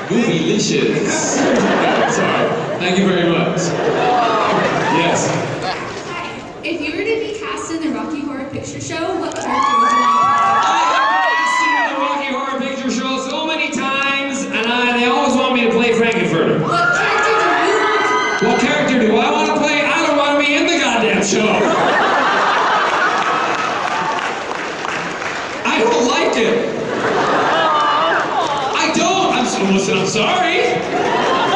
Bootylicious. Sorry. Thank you very much. Yes. Hi. If you were to be cast in the Rocky Horror Picture Show, what character would you want? I've seen the Rocky Horror Picture Show so many times, and they always want me to play Frankenfurter. What character do you want? What character do I want to play? I don't want to be in the goddamn show. I don't like it. I don't. Listen, I'm sorry.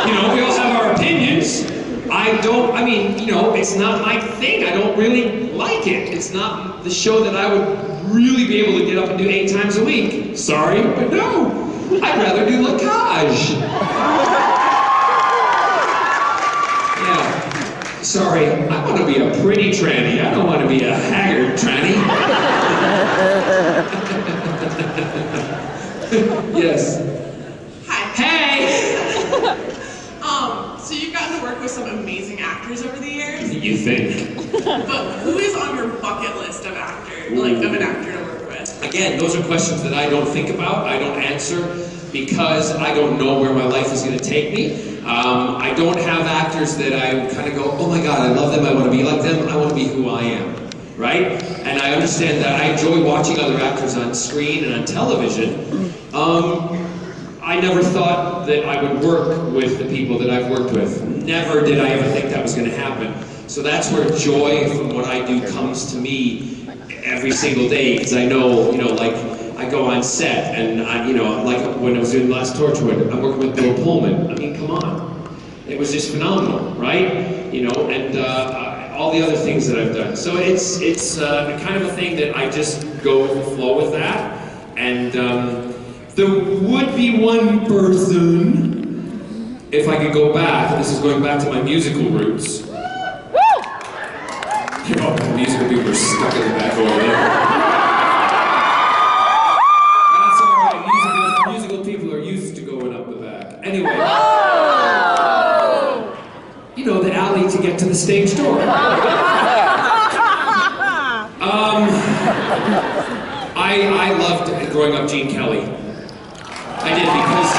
You know, we all have our opinions. I mean, you know, it's not my thing. I don't really like it. It's not the show that I would really be able to get up and do 8 times a week. Sorry, but no. I'd rather do Lacage. Yeah. Sorry, I want to be a pretty tranny. I don't want to be a haggard tranny. Yes. Hey! So you've gotten to work with some amazing actors over the years. You think? But who is on your bucket list of actors, like of an actor to work with? Again, those are questions that I don't think about, I don't answer, because I don't know where my life is going to take me. I don't have actors that I kind of go, oh my god, I love them, I want to be like them, I want to be who I am, right? And I understand that I enjoy watching other actors on screen and on television. I never thought that I would work with the people that I've worked with. Never did I ever think that was going to happen. So that's where joy from what I do comes to me every single day, because I know, you know, like, I go on set, and you know, like when I was doing Last Torchwood, I'm working with Bill Pullman. I mean, come on. It was just phenomenal, right? You know, and all the other things that I've done. So it's kind of a thing that I just go with the flow with that. And there would be one person, if I could go back, this is going back to my musical roots. You know, the musical people are stuck in the back over there. That's alright, musical people are used to going up the back. Anyway. You know, the alley to get to the stage door. I loved growing up Gene Kelly. I did, because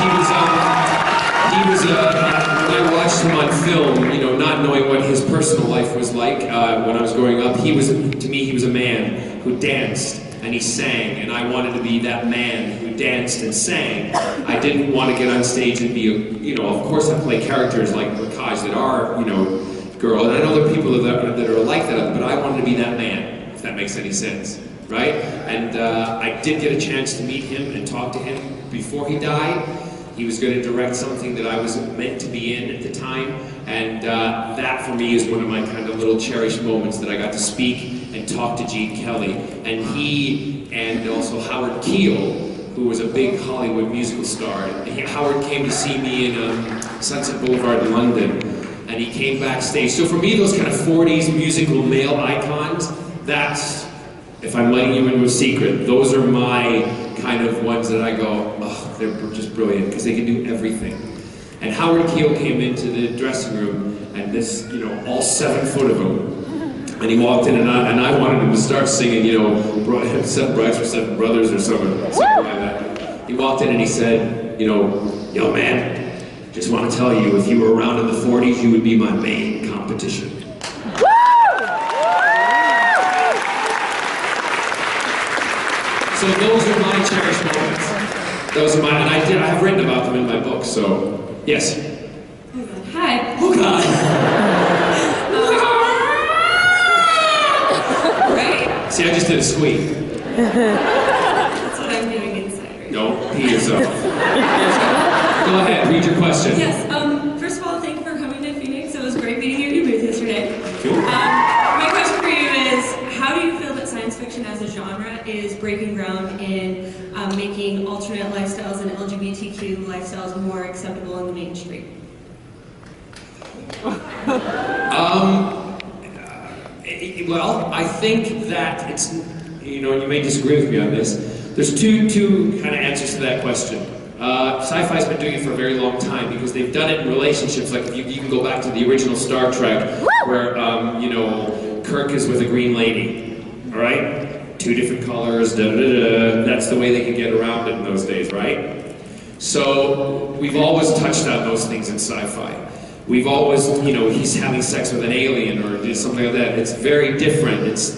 when I watched him on film, you know, not knowing what his personal life was like when I was growing up, to me, he was a man who danced and he sang, and I wanted to be that man who danced and sang. I didn't want to get on stage and be you know, of course I play characters like Lacage that are, you know, girl, and I know there are people that are like that, but I wanted to be that man, if that makes any sense. Right? And I did get a chance to meet him and talk to him before he died. He was going to direct something that I was meant to be in at the time, and that for me is one of my kind of little cherished moments, that I got to speak and talk to Gene Kelly. And he, and also Howard Keel, who was a big Hollywood musical star. Howard came to see me in Sunset Boulevard in London, and he came backstage. So for me, those kind of 40s musical male icons, that's, if I'm letting you into a secret, those are my kind of ones that I go, oh, they're just brilliant, because they can do everything. And Howard Keel came into the dressing room, and this, you know, all 7 foot of him, and he walked in, and I wanted him to start singing, you know, 7 Brides for 7 Brothers or something like that. He walked in and he said, you know, yo man, just want to tell you, if you were around in the 40s, you would be my main competition. So those are my cherished moments. Those are mine, and I have written about them in my book, so, yes. Hi. Oh God. Right? See, I just did a squeak. That's what I'm doing inside right now. No, pee yourself. Go ahead, read your question. Yes, first of all, thank you for coming to Phoenix. It was great meeting you at your booth yesterday. Cool. My question for you is, how do you feel that science fiction as a genre is breaking ground in making alternate lifestyles and LGBTQ lifestyles more acceptable in the mainstream? Well, I think that it's, you know, and you may disagree with me on this, there's two kind of answers to that question. Sci-fi's been doing it for a very long time, because they've done it in relationships. Like, if you can go back to the original Star Trek, where, you know, Kirk is with a green lady, all right? 2 different colors, da-da-da-da. That's the way they could get around it in those days, right? So we've always touched on those things in sci-fi. We've always, he's having sex with an alien or something like that. It's very different. It's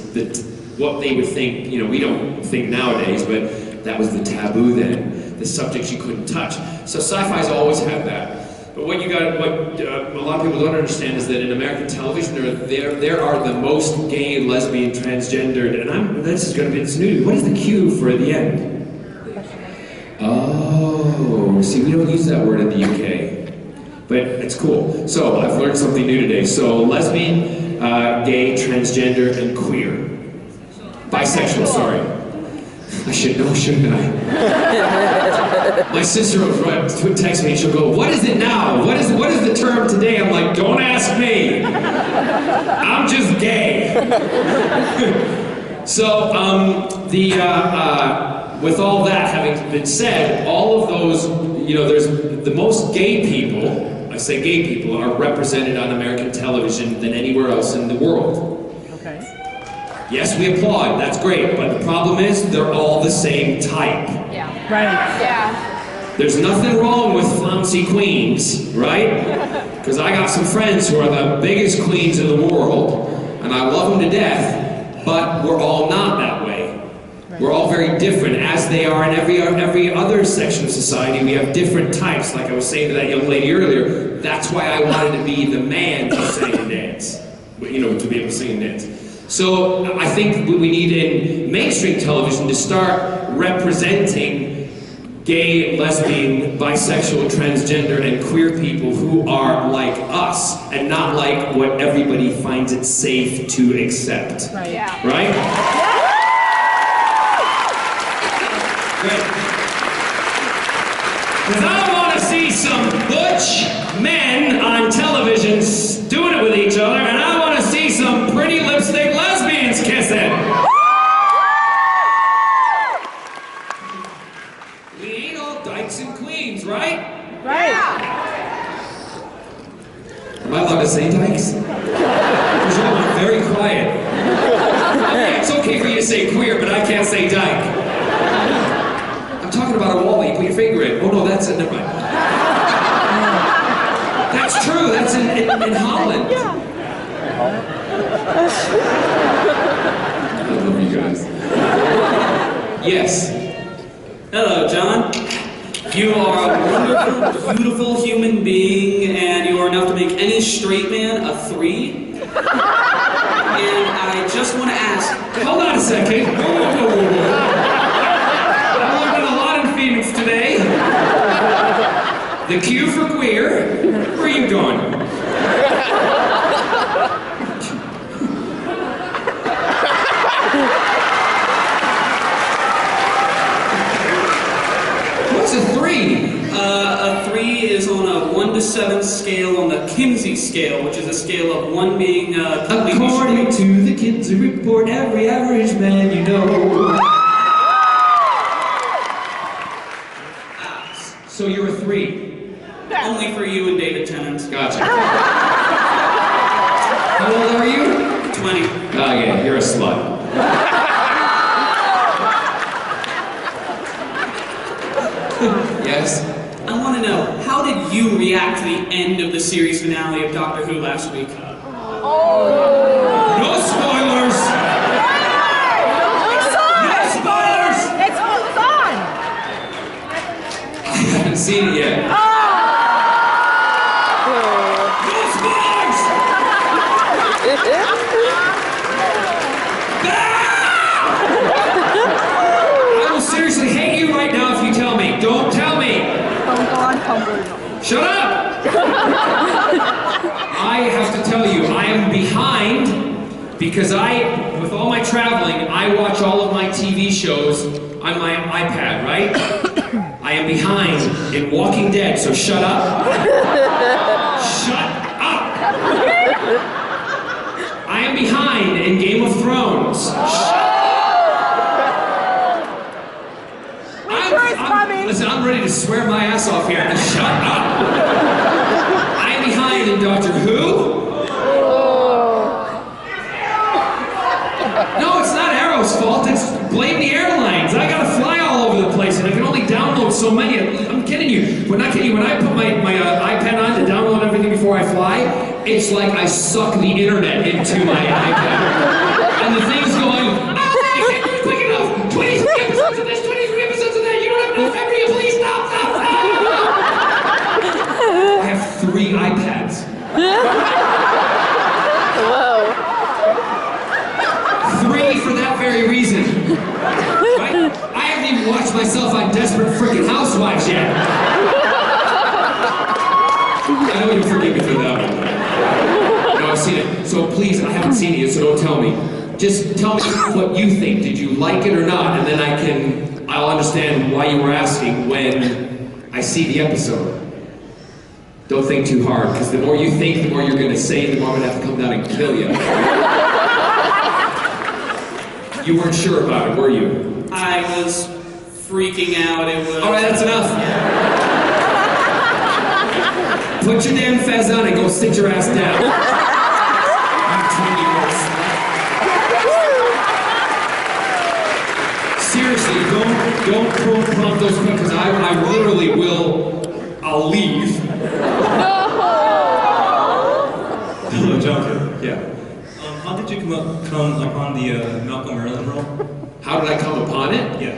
what they would think, we don't think nowadays, but that was the taboo then. The subjects you couldn't touch. So sci-fi's always had that. But what a lot of people don't understand is that in American television, there are the most gay, lesbian, transgendered, and this is going to be new. What is the cue for the end? Oh, see, we don't use that word in the UK, but it's cool. So I've learned something new today. So lesbian, gay, transgender, and queer. Bisexual, sorry. I should know, shouldn't I? My sister would text me and she'll go, "What is it now? What is the term today?" I'm like, "Don't ask me. I'm just gay." So with all that having been said, all of those, there's the most gay people, I say gay people, are represented on American television than anywhere else in the world. Yes, we applaud, that's great, but the problem is they're all the same type. Yeah. Right. Yeah. There's nothing wrong with flouncy queens, right? Because I got some friends who are the biggest queens in the world, and I love them to death, but we're all not that way. Right. We're all very different, as they are in every other section of society. We have different types, like I was saying to that young lady earlier. That's why I wanted to be the man who sang and dance, to be able to sing and dance. So I think we need in mainstream television to start representing gay, lesbian, bisexual, transgender, and queer people who are like us and not like what everybody finds it safe to accept. Right. Yeah. Right? Good. Because I want to see some butch men on television doing it with each other, and I want to see some pretty lipstick lesbians kissing. We ain't all dykes and queens, right? Right. Am I allowed to say dykes? Because you're all very quiet. Okay, it's okay for you to say queer, but I can't say dyke. I'm talking about a wall that you put your finger in. Oh no, that's it. Never mind. That's true. That's in Holland. Yeah. I love you guys. Yes. Hello, John. You are a wonderful, beautiful human being, and you are enough to make any straight man a 3. And I just want to ask... Hold on a second. Whoa, whoa, whoa, whoa, whoa. I learned a lot in Phoenix today. The Q for queer. Where are you going? What's a 3? A 3 is on a 1 to 7 scale on the Kinsey scale, which is a scale of 1 being completely According straight. to the Kinsey report, every average man you know. So you're a 3. Only for you and David Tennant. Gotcha. How old are you? 20. Oh yeah, you're a slut. Yes? I want to know, how did you react to the end of the series finale of Doctor Who last week? No spoilers! No spoilers! It's fun. I haven't seen it yet. No spoilers! I will seriously hate you right now if you tell me. Don't tell me. Shut up! I have to tell you, I am behind because with all my traveling, I watch all of my TV shows on my iPad, right? I am behind in Walking Dead, so shut up. Shut up! I am behind in Game of Thrones. Listen, I'm ready to swear my ass off here. Shut up! I am behind in Doctor Who. No, it's not Arrow's blame the airlines. I gotta fly all over the place and I can only download so many. I'm kidding you. When I put my iPad on to download everything before I fly, it's like I suck the internet into my iPad. And the thing's going, oh, you can't do it quick enough. 23 episodes of this, 23 episodes of that. You don't have enough memory. Please stop. I have 3 iPads. Whoa. 3 for that very reason. Right? I haven't even watched myself on Desperate Frickin' Housewives yet. I know you'll forgive me for that one. No, I've seen it. So please, I haven't seen it yet, so don't tell me. Just tell me what you think. Did you like it or not? And then I'll understand why you were asking when I see the episode. Don't think too hard, because the more you think, the more you're going to say, the more I'm going to have to come down and kill you. You weren't sure about it, were you? I was freaking out. It was... All right, that's enough. Put your damn fez on and go sit your ass down. Seriously, don't prompt those questions, because I literally will. I'll leave. Hello, John. Yeah. How did you come upon the Malcolm Merlin role? How did I come upon it? Yeah.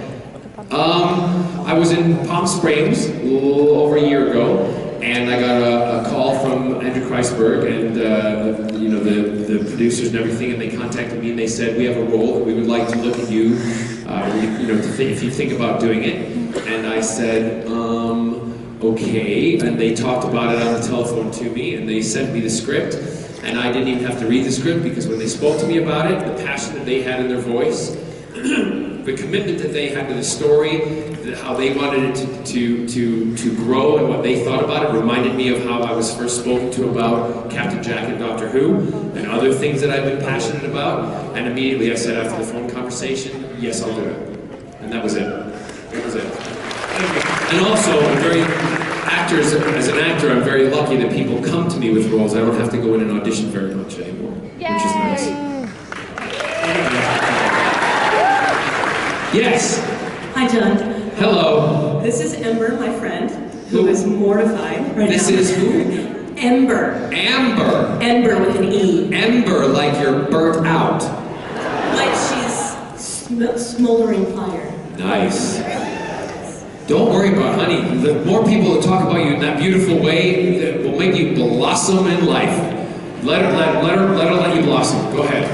I was in Palm Springs a little over a year ago, and I got a call from Andrew Kreisberg and the producers and everything, and they contacted me and they said, we have a role that we would like to look at you, if you think about doing it. And I said, okay, and they talked about it on the telephone to me, and they sent me the script, and I didn't even have to read the script, because when they spoke to me about it, the passion that they had in their voice, the commitment that they had to the story, how they wanted it to grow and what they thought about it, reminded me of how I was first spoken to about Captain Jack and Doctor Who, and other things that I've been passionate about, and immediately I said after the phone conversation, yes, I'll do it. And that was it. That was it. And also, as an actor, I'm very lucky that people come to me with roles. I don't have to go in and audition very much anymore, which is nice. Yes. Hi, John. Hello. This is Ember, my friend, who is mortified right now. This is who? Ember. Amber. Ember with an E. Ember, like you're burnt out. Like she's smoldering fire. Nice. Don't worry about it, honey. The more people that talk about you in that beautiful way, that will make you blossom in life. Let her let you blossom. Go ahead.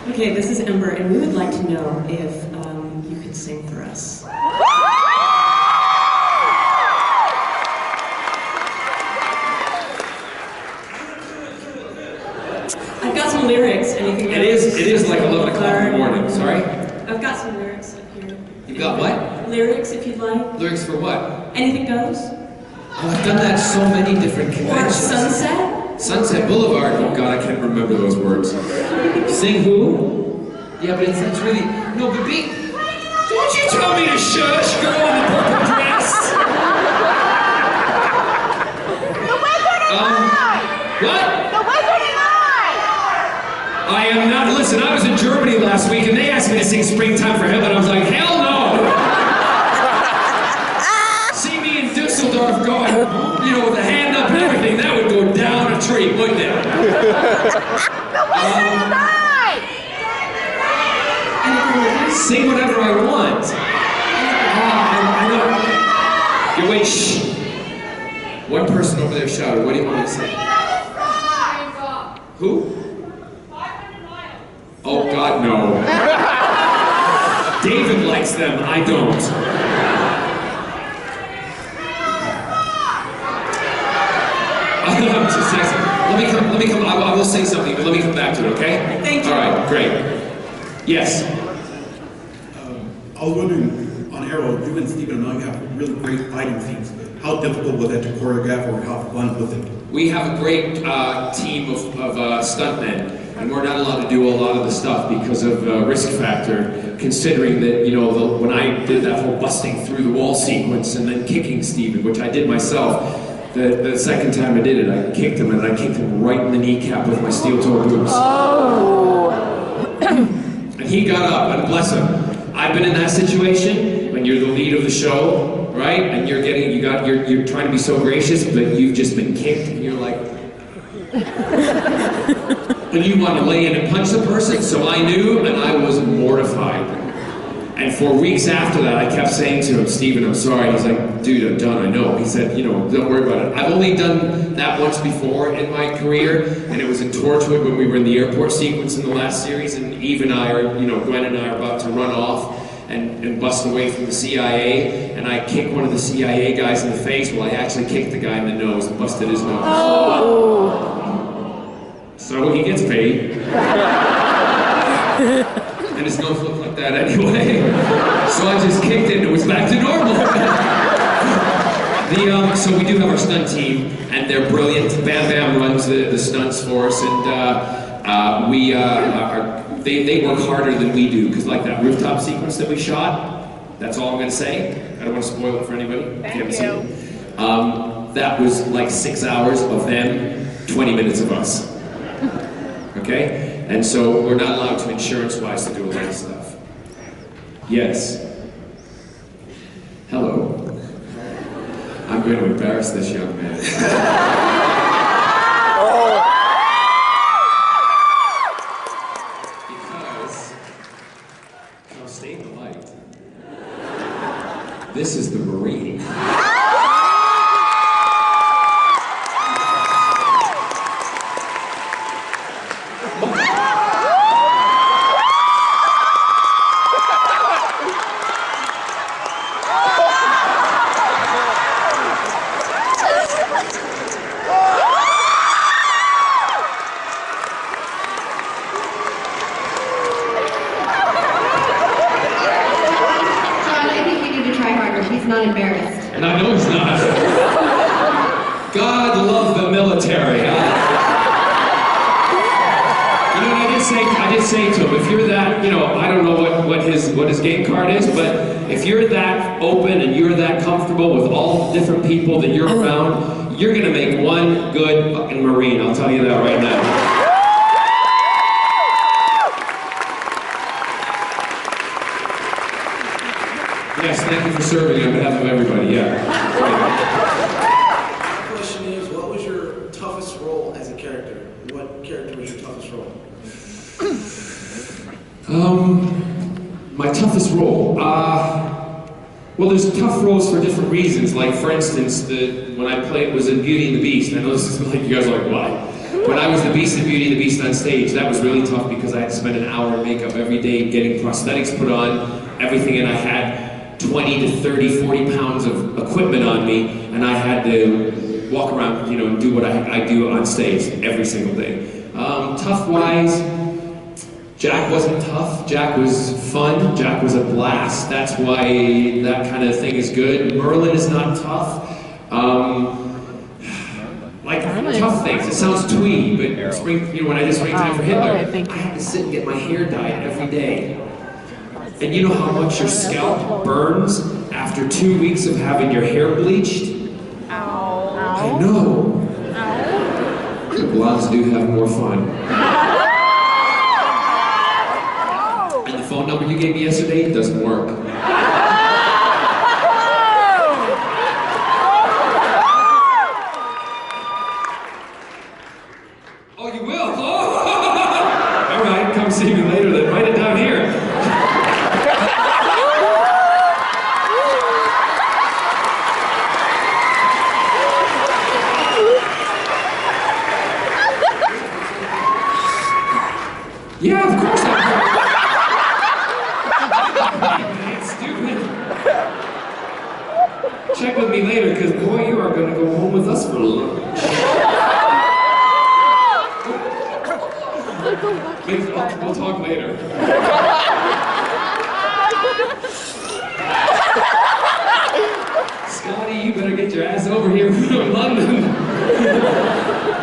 Okay, this is Ember, and we would like to know if you could sing for us. I've got some lyrics. Anything else? It is like 11 o'clock in the morning. Sorry? I've got some lyrics up here. You got what? Lyrics, if you'd like. Lyrics for what? Anything goes. Oh, I've done that so many different Or conventions. Sunset. Sunset Boulevard. Oh God, I can't remember those words. Sing who? Yeah, but that's really no. But don't you tell me to shush, girl in the purple dress. The Wizard and I! What? The Wizard and I! I am not. Listen, I was in Germany last week, and they asked me to sing "Springtime for Heaven." I was like, hell no. See me in Dusseldorf going, with a hand up and everything. That would go down a tree, wouldn't it? The Wizard and I! Sing whatever I want. I know. You wait, shh. One person over there shouted. What do you want me to say? Who? Oh God, no. David likes them. I don't. I'm just saying. Let me come. I will say something, but let me come back to it. Okay? Thank you. All right. Great. Yes. I was wondering, on Arrow, you and Stephen and I have really great fighting scenes. How difficult was that to choreograph, or how fun was it? We have a great team of stuntmen, and we're not allowed to do a lot of the stuff because of risk factor, considering that, when I did that whole busting through the wall sequence and then kicking Stephen, which I did myself, the second time I did it, I kicked him, and I kicked him right in the kneecap with my steel-toe boots. Oh! And he got up, and bless him. I've been in that situation when you're the lead of the show, right? And you're trying to be so gracious, but you've just been kicked, and you're like, and you want to lay in and punch the person. So I knew, and I was mortified. And for weeks after that, I kept saying to him, Steven, I'm sorry. He's like, dude, I'm done, I know. He said, don't worry about it. I've only done that once before in my career, and it was in Torchwood when we were in the airport sequence in the last series, and Eve and I are, Gwen and I are about to run off and bust away from the CIA, and I kick one of the CIA guys in the face. Well, I actually kicked the guy in the nose and busted his nose. Oh. So he gets paid. And his nose looked like that anyway. So I just kicked it and it was back to normal. So we do have our stunt team, and they're brilliant. Bam Bam runs the stunts for us, and they work harder than we do, because like that rooftop sequence that we shot, that's all I'm going to say. I don't want to spoil it for anybody. Thank you. That was like 6 hours of them, 20 minutes of us. Okay? And so we're not allowed to insurance-wise to do a lot of stuff. Yes. Hello. I'm going to embarrass this young man. Because, I'll stay in the light. This is the Marine. He's not embarrassed. And I know he's not. God love the military, huh? I did say to him, if you're that, I don't know what his game card is, but if you're that open and you're that comfortable with all the different people that you're around, you're gonna make one good fucking Marine, I'll tell you that right now. Yes, thank you for serving on behalf of everybody, yeah. My question is, what was your toughest role as a character? What character was your toughest role? My toughest role? Well, there's tough roles for different reasons. Like, for instance, when I played, was in Beauty and the Beast, and I know this is like, you guys are like, why? When I was the Beast in Beauty and the Beast on stage, that was really tough because I had to spend an hour in makeup every day getting prosthetics put on, everything, and I had 20 to 30, 40 pounds of equipment on me, and I had to walk around, and do what I do on stage every single day. Tough-wise, Jack wasn't tough. Jack was fun. Jack was a blast. That's why that kind of thing is good. Merlin is not tough. Like tough things. It sounds twee, but when I did Springtime for Hitler, I had to sit and get my hair dyed every day. And you know how much your scalp burns after 2 weeks of having your hair bleached? Ow. I know. Ow. The blondes do have more fun. And the phone number you gave me yesterday doesn't work. Oh, you will? Oh! All right, come see me later then. Write it down here. Yeah, of course I can. Stupid. Check with me later, because boy, you are going to go home with us for lunch. We'll talk later. Scotty, you better get your ass over here from London.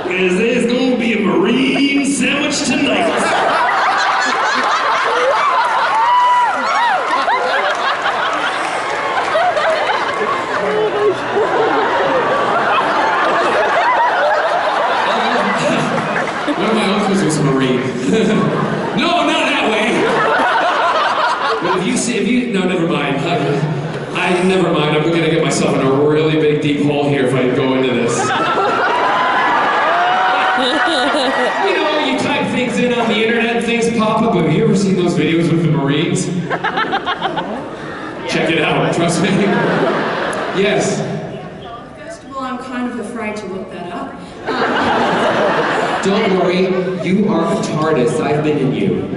Because there's going to be a Marine sandwich tonight. One of my uncles was a Marine. No, not that way. But if you, no, never mind. Never mind. I'm gonna get my have you ever seen those videos with the Marines? Check it out, trust me. Yes. First of all, I'm kind of afraid to look that up. Don't worry, you are a TARDIS. I've been in you.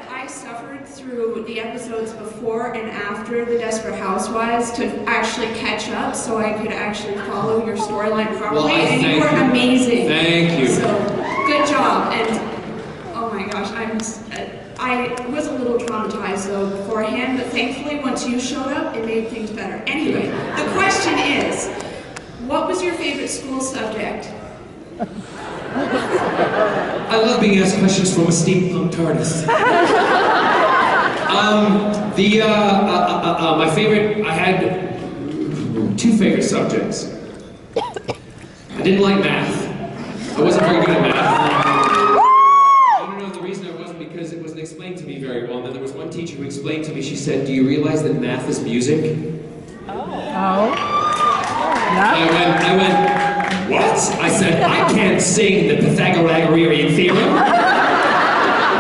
I suffered through the episodes before and after the Desperate Housewives to actually catch up so I could actually follow your storyline properly, Well, and you were thank you. amazing. Thank you. So, good job. And, oh my gosh, I was a little traumatized though beforehand, but thankfully once you showed up, it made things better. Anyway, the question is, what was your favorite school subject? I love being asked questions from a steampunk TARDIS. My favorite, I had two favorite subjects. I didn't like math. I wasn't very good at math. I don't know, the reason I wasn't because it wasn't explained to me very well. And then there was one teacher who explained to me, she said, "Do you realize that math is music?" Oh. I went, "What?" I said, "I can't sing the Pythagorean theorem.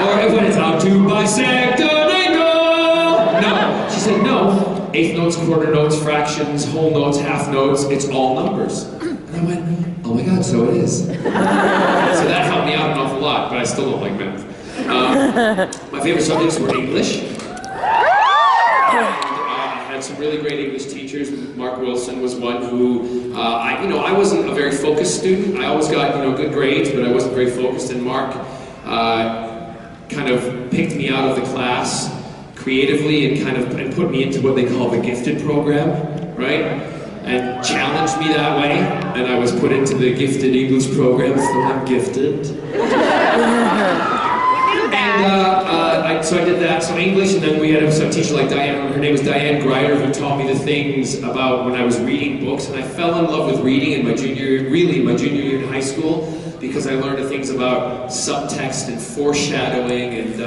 Or when it's out to bisect an angle." No. She said, "No. Eighth notes, quarter notes, fractions, whole notes, half notes, it's all numbers." And I went, "Oh my God, so it is." So that helped me out an awful lot, but I still don't like math. My favorite subjects were English. Some really great English teachers. Mark Wilson was one who, I wasn't a very focused student. I always got, good grades, but I wasn't very focused. And Mark kind of picked me out of the class creatively and put me into what they call the gifted program, right? And challenged me that way. And I was put into the gifted English program, so I'm gifted. So I did that, so English, and then we had a teacher like Diane, her name was Diane Grider, who taught me the things about when I was reading books, and I fell in love with reading in my junior year in high school, because I learned the things about subtext and foreshadowing, and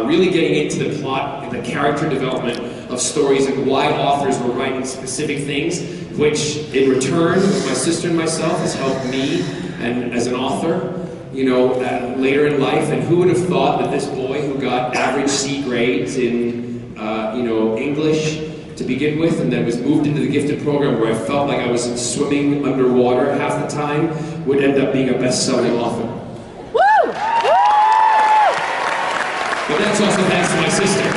really getting into the plot and the character development of stories and why authors were writing specific things, which in return, my sister and myself, has helped me and as an author, later in life. And who would have thought that this boy who got average C grades in, English to begin with, and then was moved into the gifted program where I felt like I was swimming underwater half the time, would end up being a best-selling author. Woo! But that's also thanks to my sister.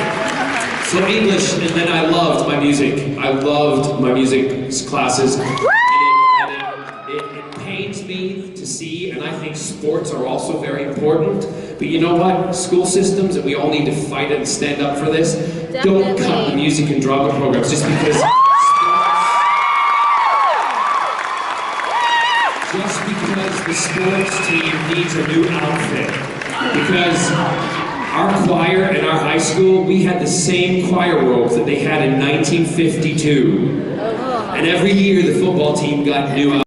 So English, and then I loved my music. I loved my music classes. It pains me to see, and I think sports are also very important, but you know what? School systems, and we all need to fight and stand up for this, don't cut the music and drama programs just because the sports team needs a new outfit. Because our choir in our high school, we had the same choir robes that they had in 1952. And every year the football team got new outfits.